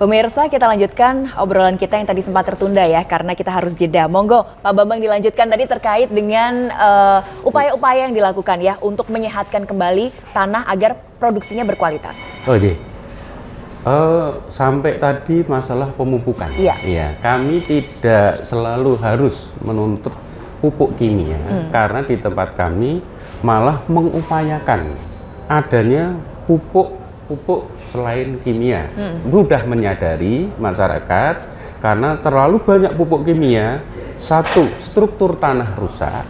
Pemirsa, kita lanjutkan obrolan kita yang tadi sempat tertunda ya, karena kita harus jeda. Monggo, Pak Bambang dilanjutkan tadi terkait dengan upaya-upaya yang dilakukan ya untuk menyehatkan kembali tanah agar produksinya berkualitas. Oh iya. Sampai tadi masalah pemupukan. Iya. Kami tidak selalu harus menuntut pupuk kimia karena di tempat kami malah mengupayakan adanya pupuk selain kimia. Mudah menyadari masyarakat karena terlalu banyak pupuk kimia, satu, struktur tanah rusak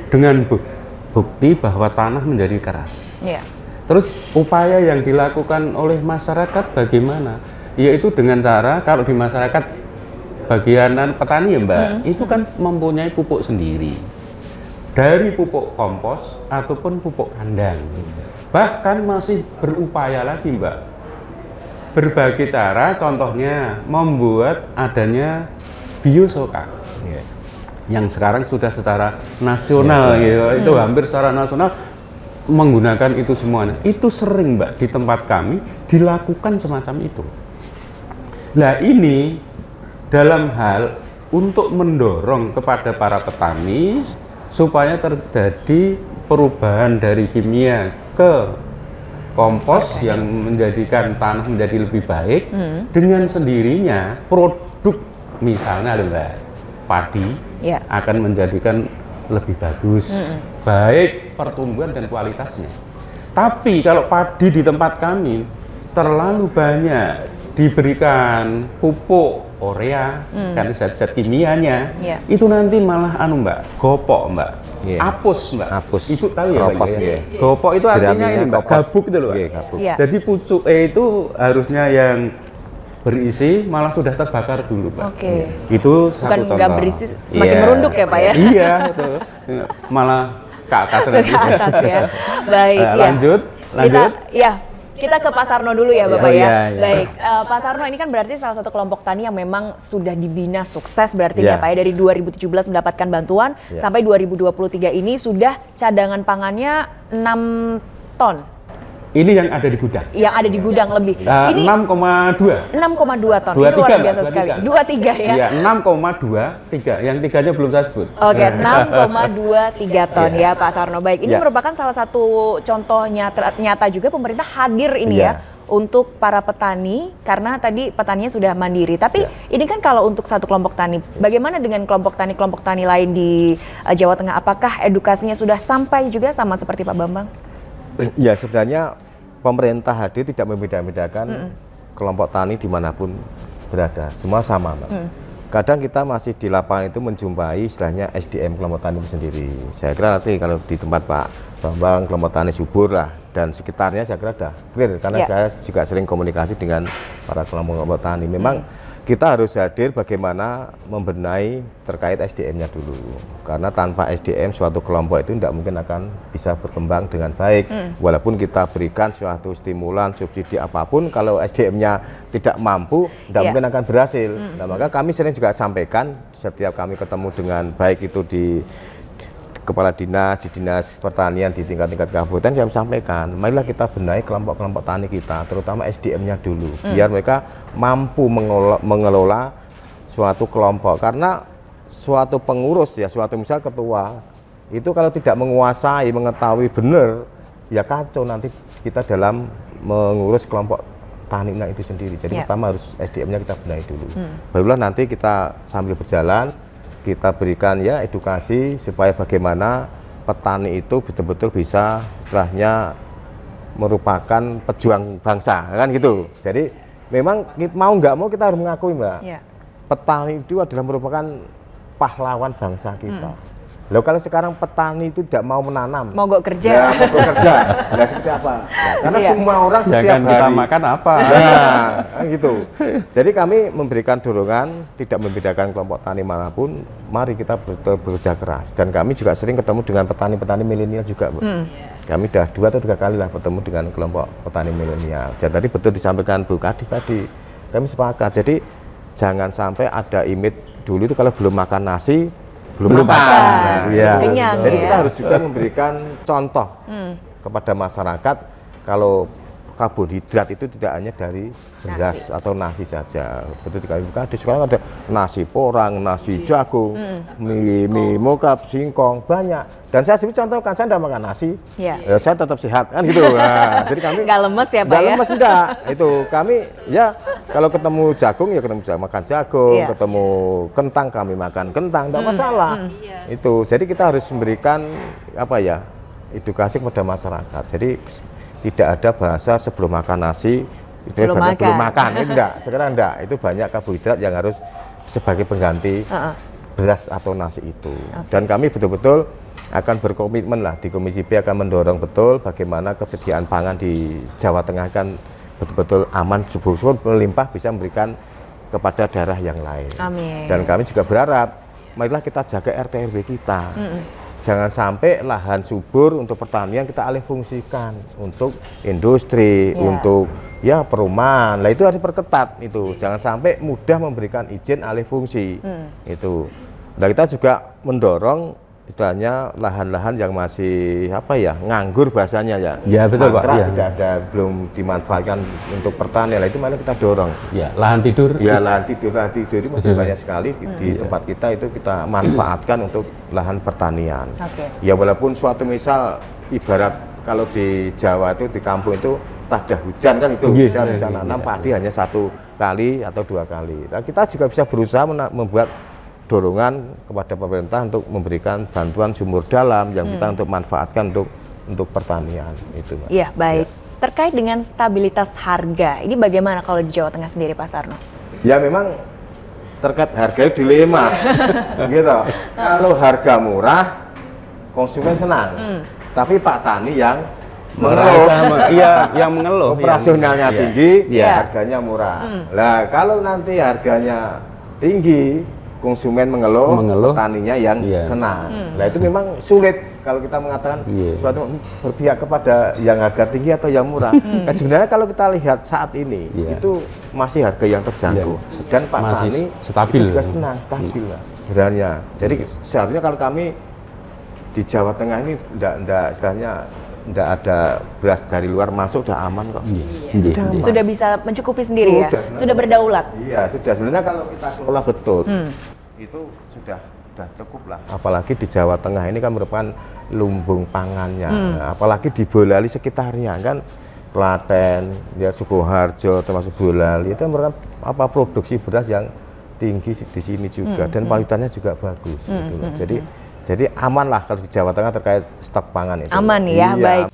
dengan bukti bahwa tanah menjadi keras. Terus upaya yang dilakukan oleh masyarakat bagaimana? Yaitu dengan cara, kalau di masyarakat bagian petani ya Mbak, itu kan mempunyai pupuk sendiri. Dari pupuk kompos ataupun pupuk kandang. Bahkan masih berupaya lagi Mbak, berbagai cara, contohnya membuat adanya biosoka yang sekarang sudah secara nasional itu hampir secara nasional menggunakan itu semuanya. Itu sering Mbak di tempat kami dilakukan semacam itu. Nah ini dalam hal untuk mendorong kepada para petani supaya terjadi perubahan dari kimia ke kompos yang menjadikan tanah menjadi lebih baik. Dengan sendirinya produk misalnya Mbak padi akan menjadikan lebih bagus, baik pertumbuhan dan kualitasnya. Tapi kalau padi di tempat kami terlalu banyak diberikan pupuk urea karena zat-zat kimianya, itu nanti malah Mbak gopok Mbak. Apus Mbak, Ibu tahu ya Mbak ya? Gopok itu artinya ini Mbak, gabuk itu loh Mbak. Jadi pucuk itu harusnya yang berisi malah sudah terbakar dulu Mbak. Itu satu contoh. Bukan nggak berisi, semakin merunduk ya Pak ya? Iya, betul. Malah ke atas lagi. Ke atas ya. Baik. Lanjut. Kita ke Pak Sarno dulu ya Bapak ya. Baik, Pak Sarno ini kan berarti salah satu kelompok tani yang memang sudah dibina sukses berarti ya Pak ya, dari 2017 mendapatkan bantuan sampai 2023 ini sudah cadangan pangannya 6 ton. Ini yang ada di gudang. Yang ada di gudang lebih. Ini 6,2. 6,2 ton. 23, ini luar biasa sekali. 23 ya. Iya, 6,23. Yang tiganya belum saya sebut. Oke, 6,23 ton ya Pak Sarno. Baik, ini merupakan salah satu contoh nyata juga pemerintah hadir ini ya untuk para petani, karena tadi petaninya sudah mandiri. Tapi ini kan kalau untuk satu kelompok tani, bagaimana dengan kelompok tani lain di Jawa Tengah? Apakah edukasinya sudah sampai juga sama seperti Pak Bambang? Ya, sebenarnya pemerintah hadir tidak membeda-bedakan kelompok tani dimanapun berada, semua sama Mbak. Kadang kita masih di lapangan itu menjumpai istilahnya SDM kelompok tani itu sendiri. Saya kira nanti kalau di tempat Pak Bambang kelompok tani subur lah dan sekitarnya saya kira sudah clear, karena saya juga sering komunikasi dengan para kelompok tani. Memang kita harus hadir bagaimana membenahi terkait SDM-nya dulu, karena tanpa SDM suatu kelompok itu tidak mungkin akan bisa berkembang dengan baik. Walaupun kita berikan suatu stimulan, subsidi apapun, kalau SDM-nya tidak mampu, tidak mungkin akan berhasil. Nah, maka kami sering juga sampaikan setiap kami ketemu dengan baik itu di kepala dinas, di dinas pertanian, di tingkat-tingkat kabupaten, saya sampaikan, marilah kita benahi kelompok-kelompok tani kita, terutama SDM-nya dulu, biar mereka mampu mengelola suatu kelompok. Karena suatu pengurus ya, suatu misal ketua, itu kalau tidak menguasai, mengetahui benar, ya kacau nanti kita dalam mengurus kelompok tani itu sendiri. Jadi pertama harus SDM-nya kita benahi dulu. Barulah nanti kita sambil berjalan, kita berikan ya edukasi supaya bagaimana petani itu betul-betul bisa setelahnya merupakan pejuang bangsa, kan gitu. Jadi memang mau nggak mau kita harus mengakui Mbak, petani itu adalah merupakan pahlawan bangsa kita. Loh, kalau sekarang petani itu tidak mau menanam, mogok kerja, nah seperti apa? Nah, karena semua orang setiap hari kita makan apa? Nah, gitu. Jadi kami memberikan dorongan, tidak membedakan kelompok tani manapun, mari kita bekerja keras. Dan kami juga sering ketemu dengan petani-petani milenial juga, Bu. Kami sudah 2 atau 3 kali lah bertemu dengan kelompok petani milenial. Jadi tadi betul disampaikan Bu Kadis tadi, kami sepakat. Jadi jangan sampai ada image dulu itu kalau belum makan nasi belum makan. Kenyang, jadi kita harus juga memberikan contoh kepada masyarakat. Kalau karbohidrat itu tidak hanya dari beras atau nasi saja. Betul sekali. Di sekarang ada nasi porang, nasi jagung, mie mokap, singkong, banyak. Dan saya sebut contohkan, saya tidak makan nasi, ya, saya tetap sehat kan gitu. Nah, jadi kami nggak lemes ya Pak nggak ya? Lemes enggak. Itu kami ya kalau ketemu jagung ya ketemu makan jagung, ketemu kentang kami makan kentang, tidak masalah. Itu jadi kita harus memberikan apa ya, edukasi kepada masyarakat. Jadi tidak ada bahasa sebelum makan nasi itu belum makan, itu enggak. Sekarang enggak, itu banyak karbohidrat yang harus sebagai pengganti beras atau nasi itu. Dan kami betul-betul akan berkomitmen lah di Komisi B akan mendorong betul bagaimana kesediaan pangan di Jawa Tengah kan betul-betul aman, subur melimpah, bisa memberikan kepada daerah yang lain. Amin. Dan kami juga berharap marilah kita jaga RT RW kita. Jangan sampai lahan subur untuk pertanian kita alih fungsikan untuk industri, untuk ya perumahan. Nah itu harus diperketat itu. Jangan sampai mudah memberikan izin alih fungsi. Itu. Nah kita juga mendorong istilahnya lahan-lahan yang masih apa ya, nganggur bahasanya ya. Ya betul Pak. Ya. Tidak ada, belum dimanfaatkan untuk pertanian. Nah, itu mana kita dorong. Ya, lahan tidur. Ya, lahan tidur itu masih banyak sekali di tempat kita, itu kita manfaatkan untuk lahan pertanian. Ya walaupun suatu misal ibarat kalau di Jawa itu di kampung itu tak ada hujan kan itu bisa nanam padi hanya 1 kali atau 2 kali. Nah, kita juga bisa berusaha membuat dorongan kepada pemerintah untuk memberikan bantuan sumur dalam yang kita untuk manfaatkan untuk pertanian itu. Iya, baik. Ya. Terkait dengan stabilitas harga, ini bagaimana kalau di Jawa Tengah sendiri Pak Sarno? Ya memang terkait harga dilema, gitu. Kalau harga murah, konsumen senang. Tapi Pak Tani yang mengeluh, yang mengeluh, operasionalnya tinggi, harganya murah. Nah kalau nanti harganya tinggi, konsumen mengeluh, petaninya yang senang. Nah itu memang sulit kalau kita mengatakan suatu berpihak kepada yang harga tinggi atau yang murah. Nah, sebenarnya kalau kita lihat saat ini itu masih harga yang terjangkau dan Pak Tani stabil. Itu juga senang, stabil lah sebenarnya. Jadi seharusnya kalau kami di Jawa Tengah ini tidak ada beras dari luar masuk, sudah aman kok. Sudah bisa mencukupi sendiri ya? Sudah berdaulat? Iya, sudah. Sebenarnya kalau kita kelola betul, itu sudah cukup lah. Apalagi di Jawa Tengah ini kan merupakan lumbung pangannya. Nah, apalagi di Boyolali sekitarnya kan, Klaten, ya Sukoharjo, termasuk Boyolali, itu merupakan produksi beras yang tinggi di sini juga, dan kualitasnya juga bagus. Gitu loh. Jadi aman lah kalau di Jawa Tengah terkait stok pangan itu. Aman ya, baik.